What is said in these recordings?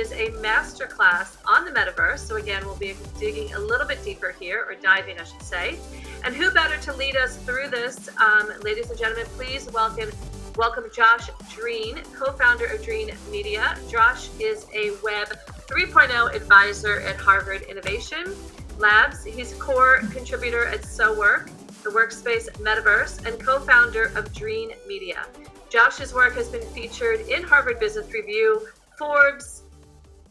is a masterclass on the Metaverse. So again, we'll be digging a little bit deeper here, or diving, I should say. And who better to lead us through this? Ladies and gentlemen, please welcome Josh Dreen, co-founder of Dreen Media. Josh is a Web 3.0 advisor at Harvard Innovation Labs. He's core contributor at SoWork, the workspace Metaverse, and co-founder of Dreen Media. Josh's work has been featured in Harvard Business Review, Forbes,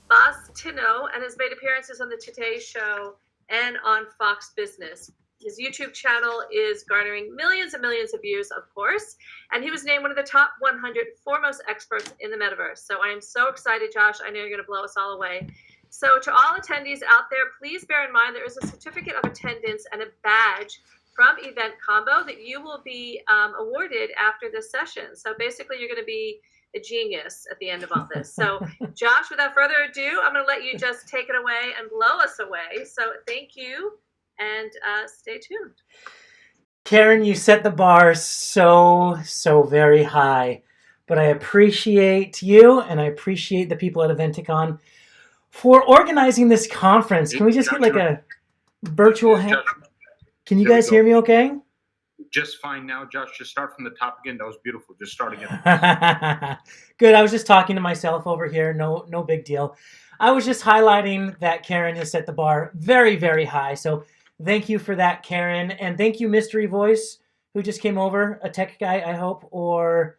Bostino, and has made appearances on the Today Show and on Fox Business. His YouTube channel is garnering millions and millions of views, of course, and he was named one of the top 100 foremost experts in the Metaverse. So I am so excited, Josh. I know you're going to blow us all away. So to all attendees out there, please bear in mind there is a certificate of attendance and a badge from Eventcombo that you will be awarded after this session. So basically, you're going to be a genius at the end of all this. So Josh, without further ado, I'm going to let you just take it away and blow us away. So thank you, and stay tuned. Karen, you set the bar so very high, but I appreciate you, and I appreciate the people at Eventicon for organizing this conference. Can we just get like a virtual hand? Can you guys hear me okay? Just fine now, Josh. Just start from the top again. That was beautiful. Just start again. Good. I was just talking to myself over here. No big deal. I was just highlighting that Karen has set the bar very, very high. So thank you for that, Karen. And thank you, Mystery Voice, who just came over, a tech guy, I hope, or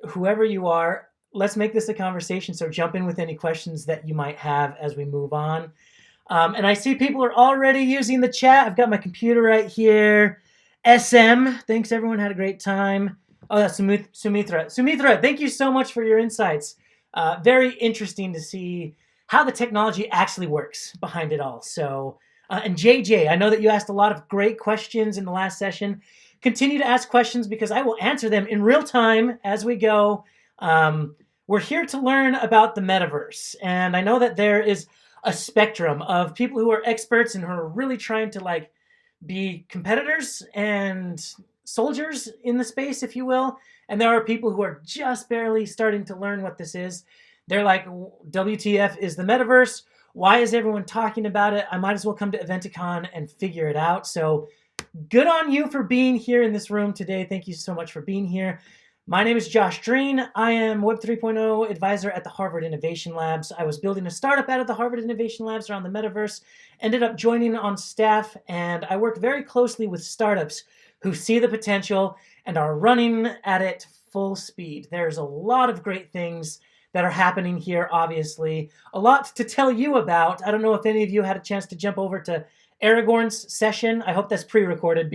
whoever you are. Let's make this a conversation. So jump in with any questions that you might have as we move on. And I see people are already using the chat. I've got my computer right here. SM, thanks everyone. Had a great time. Oh, that's Sumitra. Sumitra, thank you so much for your insights. Very interesting to see how the technology actually works behind it all. So, and JJ, I know that you asked a lot of great questions in the last session. Continue to ask questions because I will answer them in real time as we go. We're here to learn about the Metaverse. And I know that there is a spectrum of people who are experts and who are really trying to like be competitors and soldiers in the space, if you will. And there are people who are just barely starting to learn what this is. They're like, WTF is the Metaverse? Why is everyone talking about it? I might as well come to Eventicon and figure it out. So good on you for being here in this room today. Thank you so much for being here. My name is Josh Dreen. I am Web 3.0 advisor at the Harvard Innovation Labs. I was building a startup out of the Harvard Innovation Labs around the Metaverse, ended up joining on staff, and I work very closely with startups who see the potential and are running at it full speed. There's a lot of great things that are happening here, obviously. A lot to tell you about. I don't know if any of you had a chance to jump over to Aragorn's session. I hope that's pre-recorded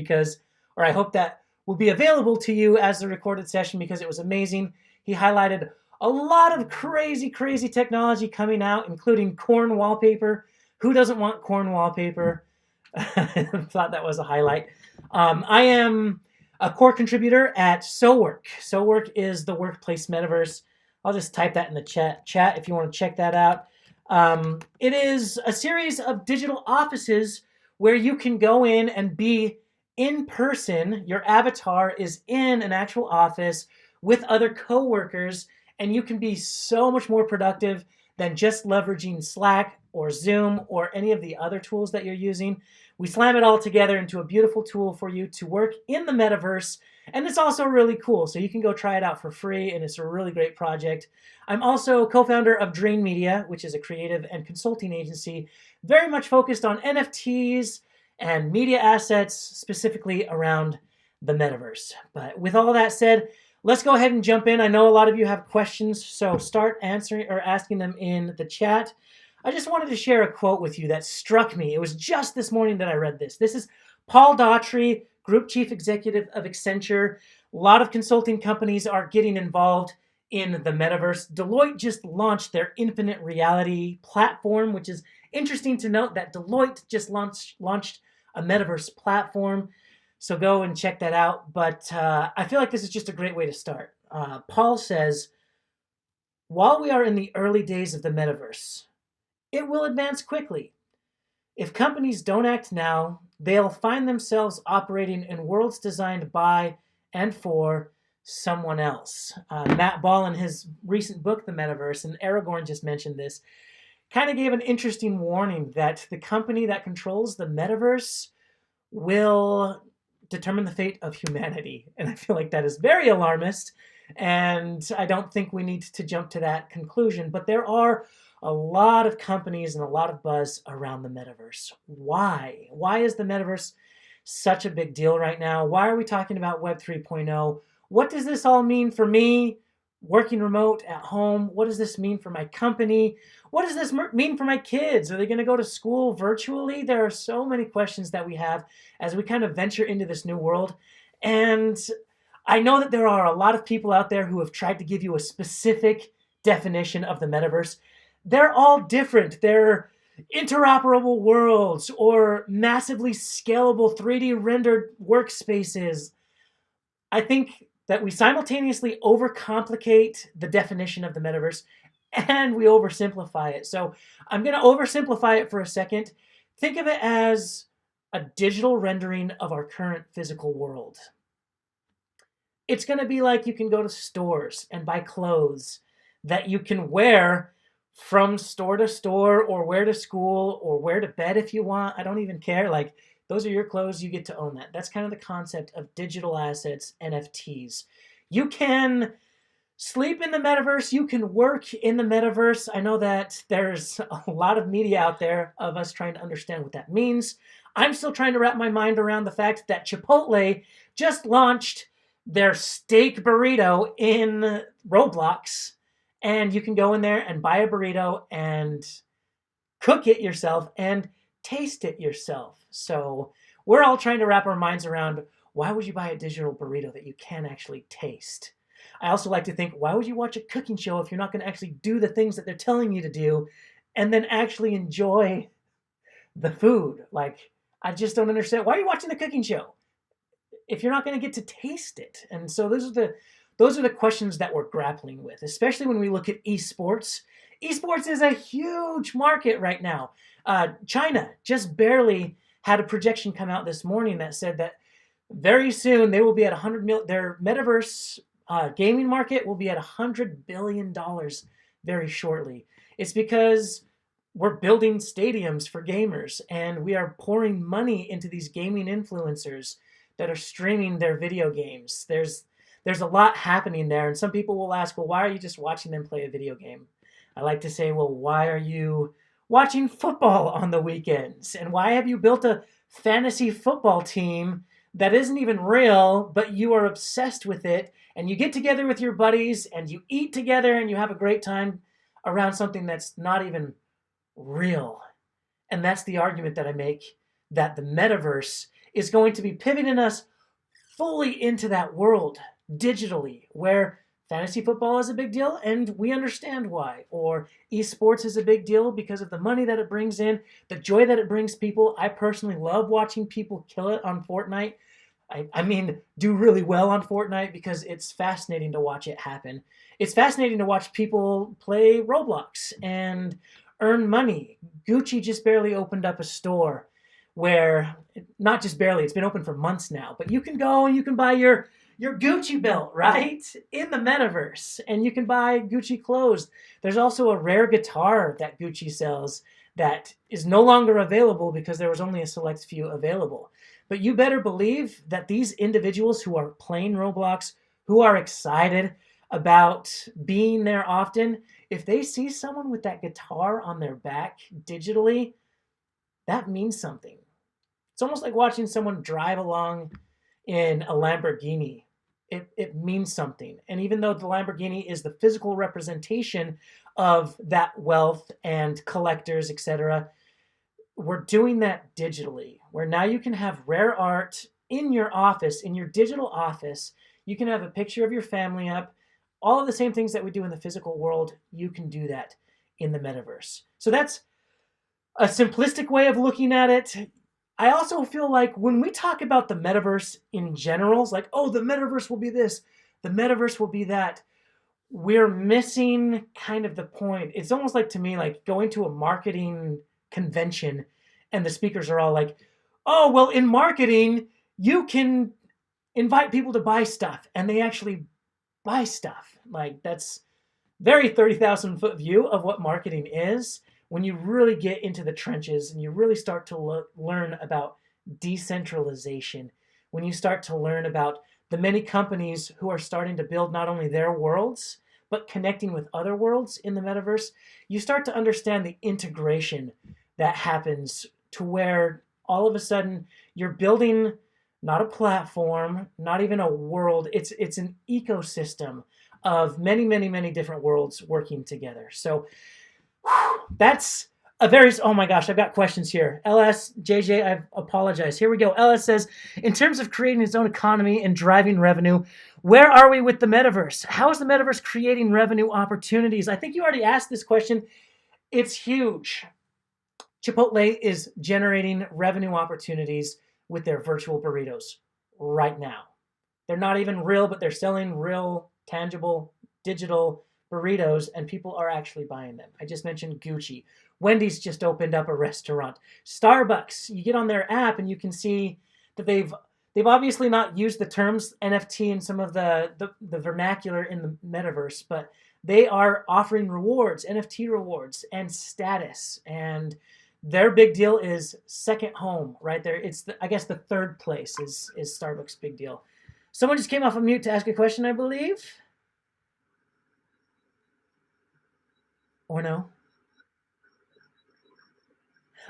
I hope that will be available to you as the recorded session because it was amazing. He highlighted a lot of crazy technology coming out, including corn wallpaper. Who doesn't want corn wallpaper? I thought that was a highlight. I am a core contributor at SoWork. SoWork is the workplace Metaverse. I'll just type that in the chat if you want to check that out. It is a series of digital offices where you can go in and be in person. Your avatar is in an actual office with other coworkers, and you can be so much more productive than just leveraging Slack or Zoom or any of the other tools that you're using. We slam it all together into a beautiful tool for you to work in the Metaverse, and it's also really cool. So you can go try it out for free, and it's a really great project. I'm also co-founder of Dreen Media, which is a creative and consulting agency very much focused on NFTs and media assets, specifically around the Metaverse. But with all that said, let's go ahead and jump in. I know a lot of you have questions, so start answering or asking them in the chat. I just wanted to share a quote with you that struck me. It was just this morning that I read this. This is Paul Daughtry, Group Chief Executive of Accenture. A lot of consulting companies are getting involved in the Metaverse. Deloitte just launched their infinite reality platform, which is interesting to note that Deloitte just launched a Metaverse platform. So go and check that out. But I feel like this is just a great way to start. Paul says, while we are in the early days of the Metaverse, it will advance quickly. If companies don't act now, they'll find themselves operating in worlds designed by and for someone else. Matt Ball, in his recent book, The Metaverse, and Aragorn just mentioned this, kind of gave an interesting warning that the company that controls the metaverse will determine the fate of humanity. And I feel like that is very alarmist. And I don't think we need to jump to that conclusion. But there are a lot of companies and a lot of buzz around the metaverse. Why? Why is the metaverse such a big deal right now? Why are we talking about Web 3.0? What does this all mean for me working remote at home? What does this mean for my company? What does this mean for my kids? Are they going to go to school virtually? There are so many questions that we have as we kind of venture into this new world. And I know that there are a lot of people out there who have tried to give you a specific definition of the metaverse. They're all different. They're interoperable worlds or massively scalable 3D rendered workspaces. I think that we simultaneously overcomplicate the definition of the metaverse and we oversimplify it. So I'm going to oversimplify it for a second. Think of it as a digital rendering of our current physical world. It's going to be like you can go to stores and buy clothes that you can wear from store to store or wear to school or wear to bed if you want. I don't even care. Like, those are your clothes. You get to own that. That's kind of the concept of digital assets, NFTs. You can sleep in the metaverse. You can work in the metaverse. I know that there's a lot of media out there of us trying to understand what that means. I'm still trying to wrap my mind around the fact that Chipotle just launched their steak burrito in Roblox, and you can go in there and buy a burrito and cook it yourself and taste it yourself. So we're all trying to wrap our minds around, why would you buy a digital burrito that you can actually taste? I also like to think, why would you watch a cooking show if you're not going to actually do the things that they're telling you to do and then actually enjoy the food? Like, I just don't understand. Why are you watching the cooking show if you're not going to get to taste it? And so those are the questions that we're grappling with, especially when we look at esports. Esports is a huge market right now. China just barely had a projection come out this morning that said that very soon they will be at 100 million. Their metaverse gaming market will be at $100 billion very shortly. It's because we're building stadiums for gamers and we are pouring money into these gaming influencers that are streaming their video games. There's a lot happening there. And some people will ask, well, why are you just watching them play a video game? I like to say, well, why are you watching football on the weekends? And why have you built a fantasy football team that isn't even real, but you are obsessed with it? And you get together with your buddies and you eat together and you have a great time around something that's not even real. And that's the argument that I make, that the metaverse is going to be pivoting us fully into that world digitally, where fantasy football is a big deal and we understand why, or esports is a big deal because of the money that it brings in, the joy that it brings people. I personally love watching people kill it on Fortnite. I mean, do really well on Fortnite because it's fascinating to watch it happen. It's fascinating to watch people play Roblox and earn money. Gucci just barely opened up a store where, not just barely, it's been open for months now, but you can go and you can buy your Gucci belt, right? In the metaverse. And you can buy Gucci clothes. There's also a rare guitar that Gucci sells that is no longer available because there was only a select few available. But you better believe that these individuals who are playing Roblox, who are excited about being there often, if they see someone with that guitar on their back digitally, that means something. It's almost like watching someone drive along in a Lamborghini. It means something. And even though the Lamborghini is the physical representation of that wealth and collectors, etc., we're doing that digitally, where now you can have rare art in your office, in your digital office. You can have a picture of your family up. All of the same things that we do in the physical world, you can do that in the metaverse. So that's a simplistic way of looking at it. I also feel like when we talk about the metaverse in general, it's like, oh, the metaverse will be this, the metaverse will be that. We're missing kind of the point. It's almost like, to me, like going to a marketing convention and the speakers are all like, oh, well, in marketing, you can invite people to buy stuff and they actually buy stuff. Like, that's very 30,000 foot view of what marketing is when you really get into the trenches and you really start to learn about decentralization, when you start to learn about the many companies who are starting to build not only their worlds, but connecting with other worlds in the metaverse, you start to understand the integration that happens to where all of a sudden you're building not a platform, not even a world, it's an ecosystem of many, many, many different worlds working together. So that's a very, oh my gosh, I've got questions here. LS, JJ, I apologize. Here we go. LS says, in terms of creating its own economy and driving revenue, where are we with the metaverse? How is the metaverse creating revenue opportunities? I think you already asked this question. It's huge. Chipotle is generating revenue opportunities with their virtual burritos right now. They're not even real, but they're selling real, tangible, digital burritos, and people are actually buying them. I just mentioned Gucci. Wendy's just opened up a restaurant. Starbucks, you get on their app and you can see that they've obviously not used the terms NFT and some of the vernacular in the metaverse, but they are offering rewards, NFT rewards, and status. And their big deal is second home, right there. It's I guess the third place is Starbucks' big deal. Someone just came off of mute to ask a question, I believe. Or no?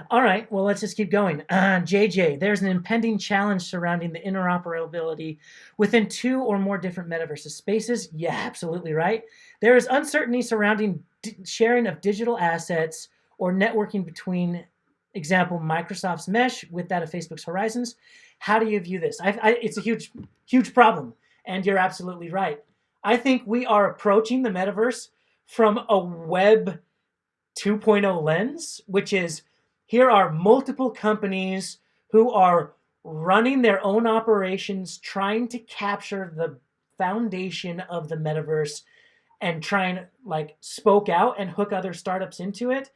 All right, well, let's just keep going. JJ, there's an impending challenge surrounding the interoperability within 2 or more different metaverse spaces. Yeah, absolutely right. There is uncertainty surrounding sharing of digital assets or networking between, example, Microsoft's Mesh with that of Facebook's Horizons. How do you view this? It's a huge, huge problem, and you're absolutely right. I think we are approaching the metaverse from a Web 2.0 lens, which is here are multiple companies who are running their own operations, trying to capture the foundation of the metaverse and try and like spoke out and hook other startups into it.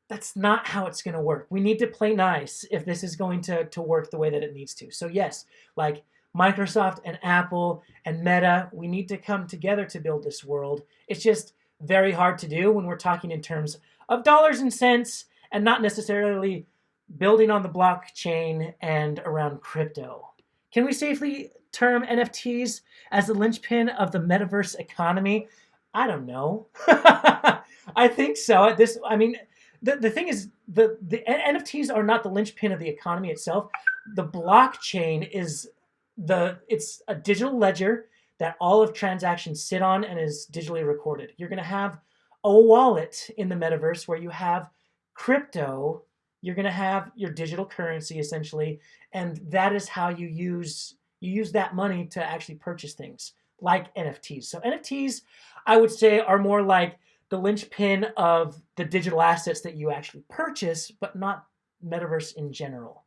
That's not how it's going to work. We need to play nice if this is going to work the way that it needs to. So yes, like Microsoft and Apple and Meta, we need to come together to build this world. It's just very hard to do when we're talking in terms of dollars and cents and not necessarily building on the blockchain and around crypto. Can we safely term NFTs as the linchpin of the metaverse economy? I don't know. I think so. The thing is, the NFTs are not the linchpin of the economy itself. The blockchain is it's a digital ledger that all of transactions sit on and is digitally recorded. You're going to have a wallet in the metaverse where you have crypto. You're going to have your digital currency essentially, and that is how you use that money to actually purchase things like NFTs. So NFTs, I would say, are more like the linchpin of the digital assets that you actually purchase, but not metaverse in general.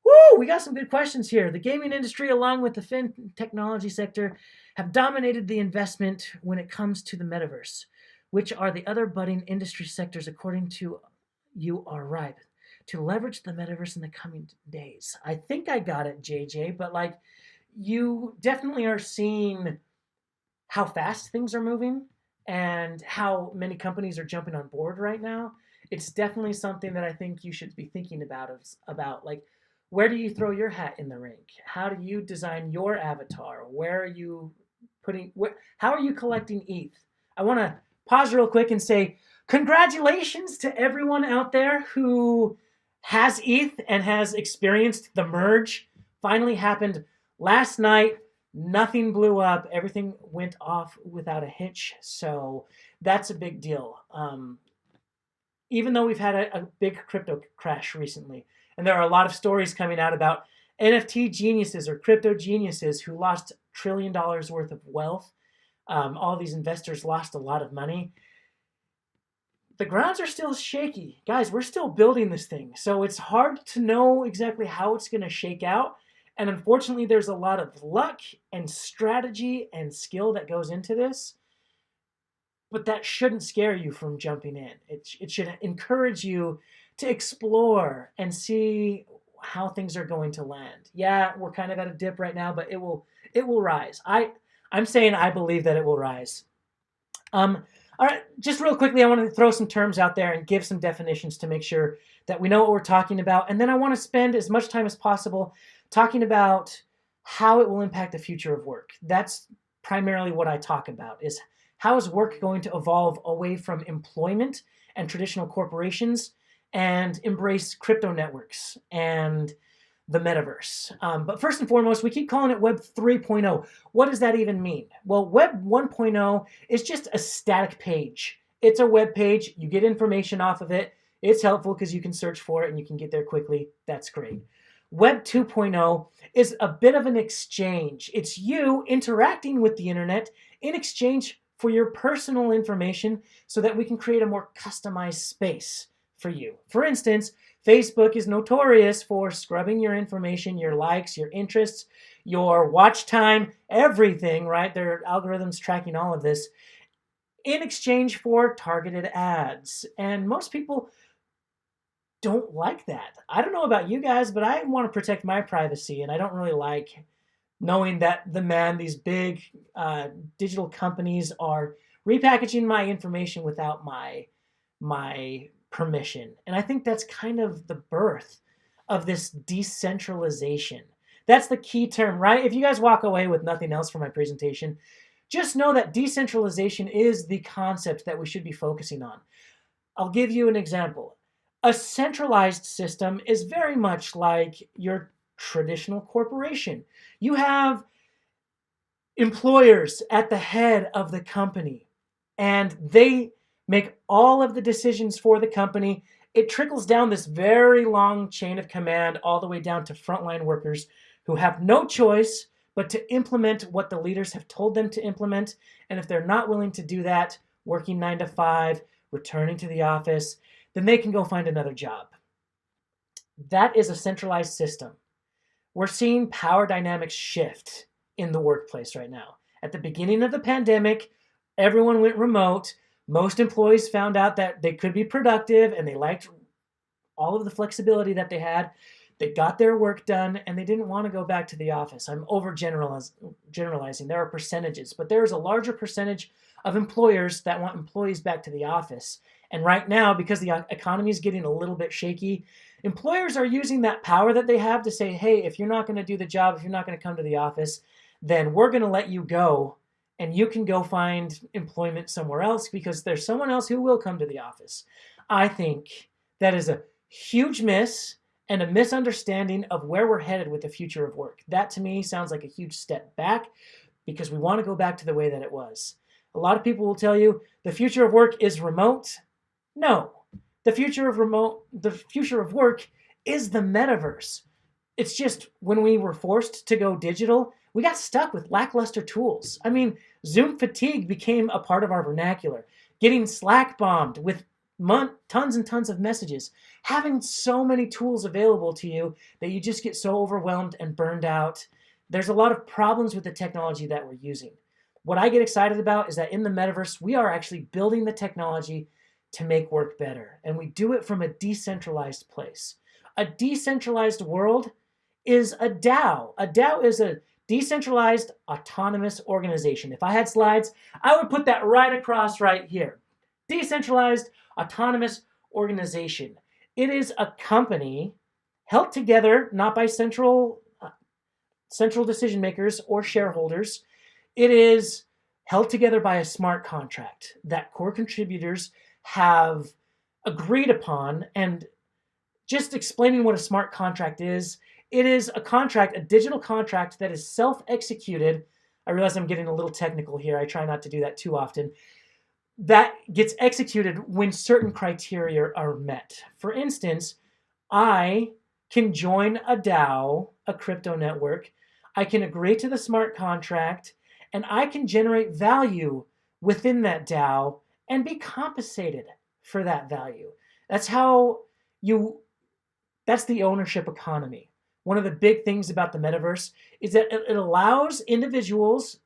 Woo! We got some good questions here. The gaming industry, along with the technology sector, have dominated the investment when it comes to the metaverse. Which are the other budding industry sectors, according to you, are ripe to leverage the metaverse in the coming days? I think I got it, JJ, but like you definitely are seeing how fast things are moving and how many companies are jumping on board right now. It's definitely something that I think you should be thinking about like, where do you throw your hat in the ring? How do you design your avatar? Where are you how are you collecting ETH? I want to pause real quick and say congratulations to everyone out there who has ETH and has experienced the merge. Finally happened last night. Nothing blew up. Everything went off without a hitch. So that's a big deal. Even though we've had a big crypto crash recently, and there are a lot of stories coming out about NFT geniuses or crypto geniuses who lost $1 trillion worth of wealth. All these investors lost a lot of money. The grounds are still shaky. Guys, we're still building this thing. So it's hard to know exactly how it's going to shake out. And unfortunately, there's a lot of luck and strategy and skill that goes into this. But that shouldn't scare you from jumping in. It should encourage you to explore and see how things are going to land. Yeah, we're kind of at a dip right now, but it will rise. I I'm saying I believe that it will rise. All right, just real quickly, I want to throw some terms out there and give some definitions to make sure that we know what we're talking about. And then I want to spend as much time as possible talking about how it will impact the future of work. That's primarily what I talk about, is how is work going to evolve away from employment and traditional corporations and embrace crypto networks and the metaverse. But first and foremost, we keep calling it Web 3.0. What does that even mean? Well, Web 1.0 is just a static page. It's a web page. You get information off of it. It's helpful because you can search for it and you can get there quickly. That's great. Web 2.0 is a bit of an exchange. It's you interacting with the internet in exchange for your personal information so that we can create a more customized space for you. For instance, Facebook is notorious for scrubbing your information, your likes, your interests, your watch time, everything, right? Their algorithms tracking all of this in exchange for targeted ads. And most people don't like that. I don't know about you guys, but I want to protect my privacy, and I don't really like knowing that these big digital companies are repackaging my information without my permission. And I think that's kind of the birth of this decentralization. That's the key term, right? If you guys walk away with nothing else from my presentation, just know that decentralization is the concept that we should be focusing on. I'll give you an example. A centralized system is very much like your traditional corporation. You have employers at the head of the company, and they make all of the decisions for the company. It trickles down this very long chain of command all the way down to frontline workers who have no choice but to implement what the leaders have told them to implement. And if they're not willing to do that, working 9 to 5, returning to the office, then they can go find another job. That is a centralized system. We're seeing power dynamics shift in the workplace right now. At the beginning of the pandemic, everyone went remote. Most employees found out that they could be productive and they liked all of the flexibility that they had. They got their work done and they didn't want to go back to the office. I'm overgeneralizing. There are percentages, but there is a larger percentage of employers that want employees back to the office. And right now, because the economy is getting a little bit shaky, employers are using that power that they have to say, hey, if you're not going to do the job, if you're not going to come to the office, then we're going to let you go. And you can go find employment somewhere else because there's someone else who will come to the office. I think that is a huge miss and a misunderstanding of where we're headed with the future of work. That to me sounds like a huge step back because we want to go back to the way that it was. A lot of people will tell you the future of work is remote. No, the future of work is the metaverse. It's just when we were forced to go digital, we got stuck with lackluster tools. I mean, Zoom fatigue became a part of our vernacular. Getting Slack bombed with tons and tons of messages. Having so many tools available to you that you just get so overwhelmed and burned out. There's a lot of problems with the technology that we're using. What I get excited about is that in the metaverse, we are actually building the technology to make work better. And we do it from a decentralized place. A decentralized world is a DAO. A DAO is a decentralized autonomous organization. If I had slides, I would put that right across right here. Decentralized autonomous organization. It is a company held together not by central decision makers or shareholders. It is held together by a smart contract that core contributors have agreed upon. And just explaining what a smart contract is, it is a contract, a digital contract that is self-executed. I realize I'm getting a little technical here. I try not to do that too often. That gets executed when certain criteria are met. For instance, I can join a DAO, a crypto network. I can agree to the smart contract, and I can generate value within that DAO and be compensated for that value. That's the ownership economy. One of the big things about the metaverse is that it allows individuals,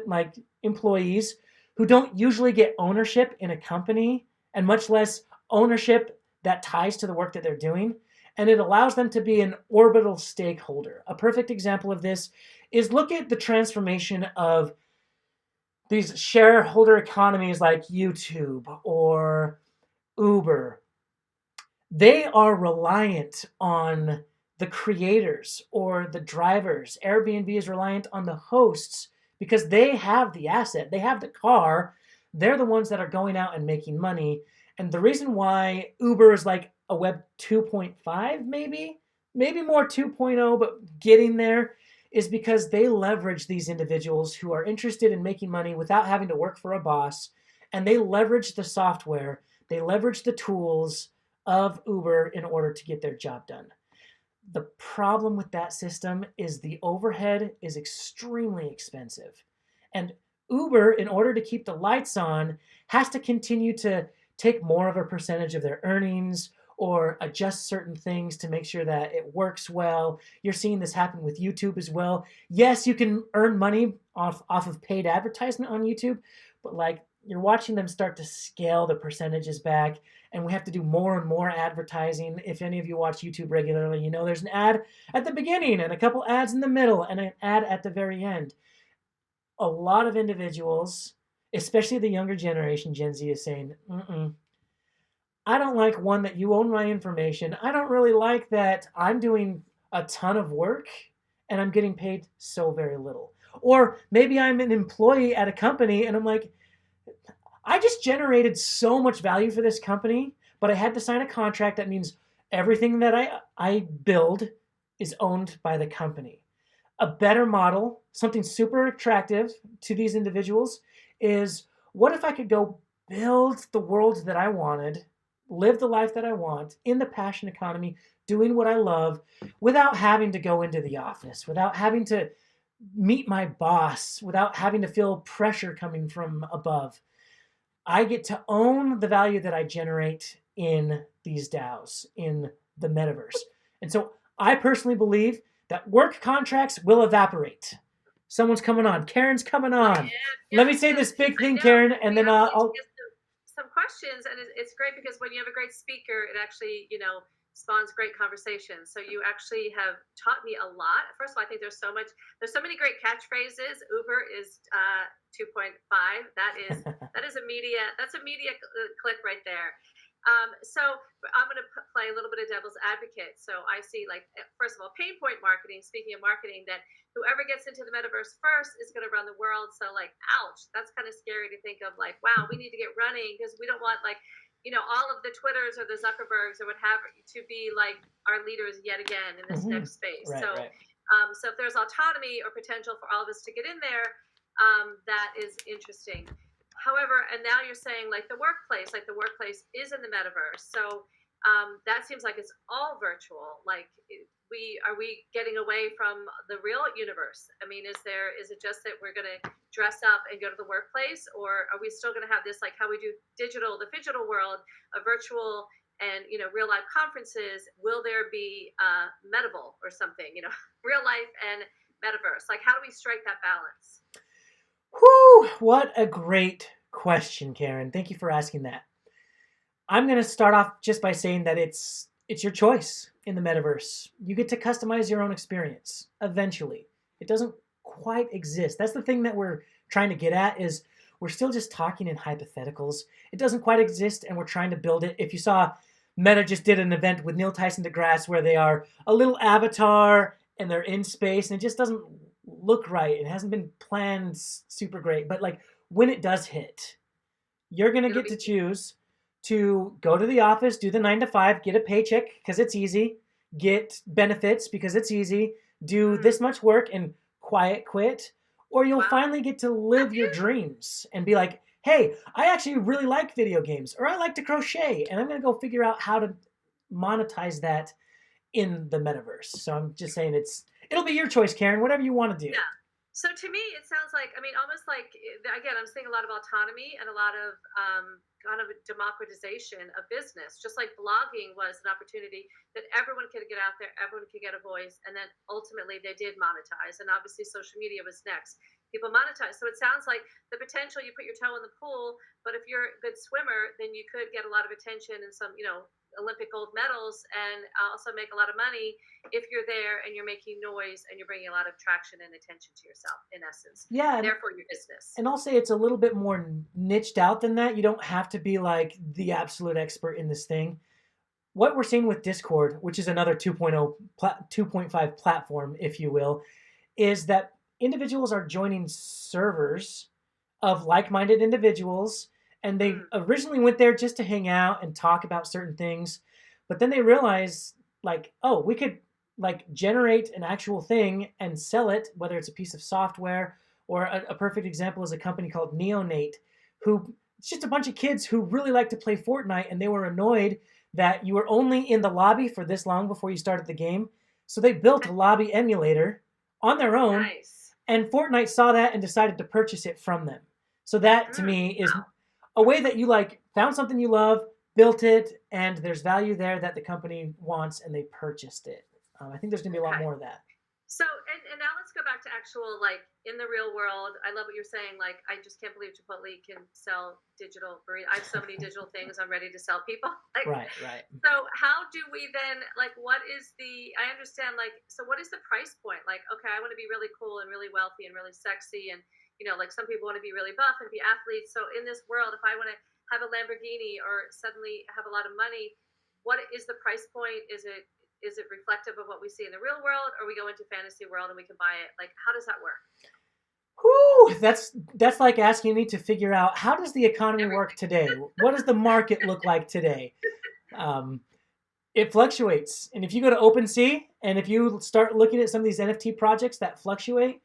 like employees, who don't usually get ownership in a company, and much less ownership that ties to the work that they're doing. And it allows them to be an orbital stakeholder. A perfect example of this is look at the transformation of these shareholder economies like YouTube or Uber, they are reliant on the creators or the drivers. Airbnb is reliant on the hosts because they have the asset, they have the car. They're the ones that are going out and making money. And the reason why Uber is like a Web 2.5, maybe more 2.0, but getting there, is because they leverage these individuals who are interested in making money without having to work for a boss. And they leverage the software, they leverage the tools of Uber in order to get their job done. The problem with that system is the overhead is extremely expensive. And Uber, in order to keep the lights on, has to continue to take more of a percentage of their earnings or adjust certain things to make sure that it works well. You're seeing this happen with YouTube as well. Yes, you can earn money off of paid advertisement on YouTube, but like you're watching them start to scale the percentages back, and we have to do more and more advertising. If any of you watch YouTube regularly, you know there's an ad at the beginning and a couple ads in the middle and an ad at the very end. A lot of individuals, especially the younger generation, Gen Z, is saying, I don't like, one, that you own my information. I don't really like that I'm doing a ton of work and I'm getting paid so very little. Or maybe I'm an employee at a company and I'm like, I just generated so much value for this company, but I had to sign a contract that means everything that I build is owned by the company. A better model, something super attractive to these individuals, is what if I could go build the world that I wanted, live the life that I want in the passion economy, doing what I love without having to go into the office, without having to meet my boss, without having to feel pressure coming from above. I get to own the value that I generate in these DAOs, in the metaverse. And so I personally believe that work contracts will evaporate. Someone's coming on. Karen's coming on. Let me say this big thing, Karen, and then I'll get some questions. And it's great because when you have a great speaker, it actually, spawns great conversations. So you actually have taught me a lot. First of all, I think there's so many great catchphrases. Uber is 2.5. That's a media click right there. So I'm going to play a little bit of devil's advocate. So I see, like, first of all, pain point marketing, speaking of marketing, that whoever gets into the metaverse first is going to run the world. So like, ouch, that's kind of scary to think of, like, wow, we need to get running because we don't want, like, all of the Twitters or the Zuckerbergs or what have you to be like our leaders yet again in this next space. Right, so, right. So if there's autonomy or potential for all of us to get in there, that is interesting. However, and now you're saying like the workplace is in the metaverse. So that seems like it's all virtual. Like, are we getting away from the real universe? I mean, is it just that we're going to dress up and go to the workplace, or are we still going to have this, like how we do the digital world, a virtual and real life conferences? Will there be Metable or something? Real life and metaverse. Like, how do we strike that balance? Whew, what a great question, Karen. Thank you for asking that. I'm going to start off just by saying that it's your choice in the metaverse. You get to customize your own experience eventually. It doesn't quite exist. That's the thing that we're trying to get at, is we're still just talking in hypotheticals. It doesn't quite exist, and we're trying to build it. If you saw, Meta just did an event with Neil Tyson deGrasse where they are a little avatar and they're in space, and it just doesn't look right. It hasn't been planned super great. But like, when it does hit, you're going to get to choose to go to the office, do the 9 to 5, get a paycheck because it's easy, get benefits because it's easy, do this much work and quiet quit, or you'll finally get to live your dreams and be like, hey, I actually really like video games, or I like to crochet, and I'm going to go figure out how to monetize that in the metaverse. So I'm just saying it'll be your choice, Karen, whatever you want to do. Yeah. So to me, it sounds like, almost like, again, I'm seeing a lot of autonomy and a lot of kind of a democratization of business, just like blogging was an opportunity that everyone could get out there, everyone could get a voice, and then ultimately they did monetize. And obviously social media was next. People monetize. So it sounds like the potential, you put your toe in the pool, but if you're a good swimmer, then you could get a lot of attention and some, Olympic gold medals and also make a lot of money if you're there and you're making noise and you're bringing a lot of traction and attention to yourself, in essence. Yeah. Therefore, your business. And I'll say it's a little bit more niched out than that. You don't have to be like the absolute expert in this thing. What we're seeing with Discord, which is another 2.5 platform, if you will, is that individuals are joining servers of like-minded individuals, and they originally went there just to hang out and talk about certain things, but then they realize, like, oh, we could like generate an actual thing and sell it, whether it's a piece of software or a perfect example is a company called Neonate, who it's just a bunch of kids who really like to play Fortnite, and they were annoyed that you were only in the lobby for this long before you started the game. So they built a lobby emulator on their own, and Fortnite saw that and decided to purchase it from them. So that, to me, is a way that you like found something you love, built it, and there's value there that the company wants, and they purchased it. I think there's going to be a lot more of that. So, and now let's go back to actual, like, in the real world. I love what you're saying. Like, I just can't believe Chipotle can sell digital burritos. I have so many digital things I'm ready to sell people. Like, right. So how do we then, like, what is I understand, like, so what is the price point? Like, okay, I want to be really cool and really wealthy and really sexy. And, you know, like some people want to be really buff and be athletes. So in this world, if I want to have a Lamborghini or suddenly have a lot of money, what is the price point? Is it reflective of what we see in the real world, or we go into fantasy world and we can buy it? Like, how does that work? Whew, that's like asking me to figure out, how does the economy work today? What does the market look like today? It fluctuates. And if you go to OpenSea and if you start looking at some of these NFT projects that fluctuate,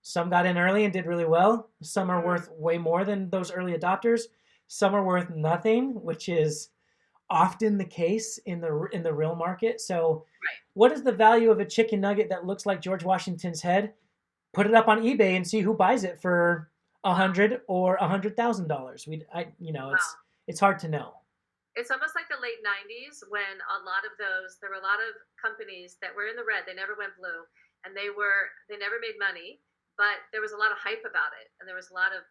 some got in early and did really well. Some are worth way more than those early adopters. Some are worth nothing, which is often the case in the real market. So what is the value of a chicken nugget that looks like George Washington's head? Put it up on eBay and see who buys it for $100 or $100,000. It's hard to know. It's almost like the late 90s when there were a lot of companies that were in the red. They never went blue, and they never made money, but there was a lot of hype about it. And there was a lot of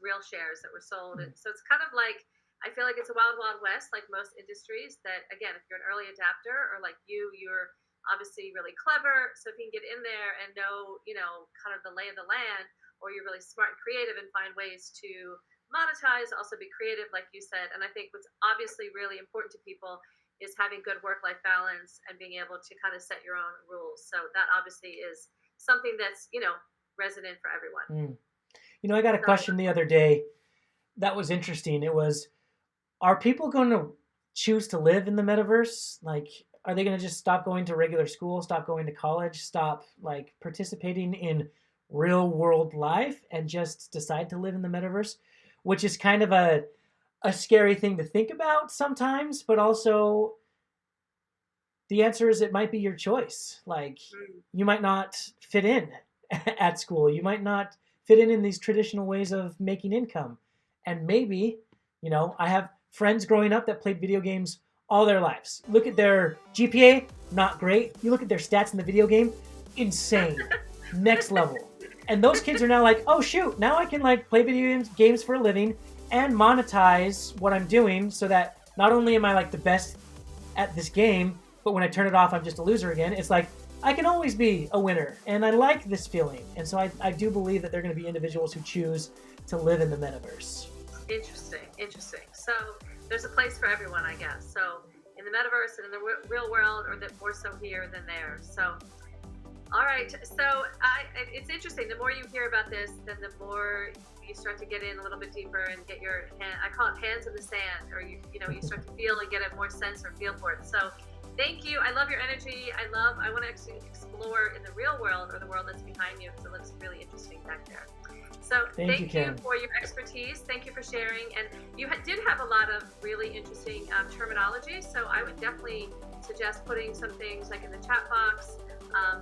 real shares that were sold. And so it's kind of like, I feel like it's a wild, wild west, like most industries, that, again, if you're an early adapter or like you're obviously really clever. So if you can get in there and know, kind of the lay of the land, or you're really smart and creative and find ways to monetize, also be creative, like you said. And I think what's obviously really important to people is having good work-life balance and being able to kind of set your own rules. So that obviously is something that's, resonant for everyone. I got a question the other day that was interesting. It was, are people going to choose to live in the metaverse? Like, are they going to just stop going to regular school, stop going to college, stop like participating in real world life and just decide to live in the metaverse? Which is kind of a scary thing to think about sometimes, but also the answer is it might be your choice. Like, you might not fit in at school. You might not fit in these traditional ways of making income. And maybe, I have friends growing up that played video games all their lives. Look at their GPA, not great. You look at their stats in the video game, insane, next level. And those kids are now like, oh shoot, now I can like play video games for a living and monetize what I'm doing, so that not only am I like the best at this game, but when I turn it off, I'm just a loser again. It's like, I can always be a winner, and I like this feeling. And so I do believe that there are going to be individuals who choose to live in the metaverse. Interesting. So there's a place for everyone, I guess. So in the metaverse and in the real world, or that more so here than there. So, all right. So it's interesting. The more you hear about this, then the more you start to get in a little bit deeper and get your I call it hands in the sand, or you start to feel and get a more sense or feel for it. So thank you. I love your energy. I want to actually explore in the real world, or the world that's behind you, because it looks really interesting back there. So thank you for your expertise. Thank you for sharing. And you did have a lot of really interesting terminology. So I would definitely suggest putting some things like in the chat box.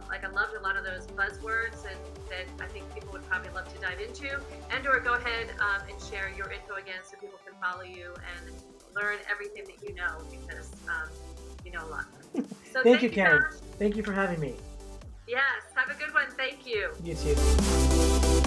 Like, I loved a lot of those buzzwords, and that I think people would probably love to dive into. And/or go ahead and share your info again, so people can follow you and learn everything that you know, because you know a lot. So thank you, Karen. Josh. Thank you for having me. Yes. Have a good one. Thank you. You too.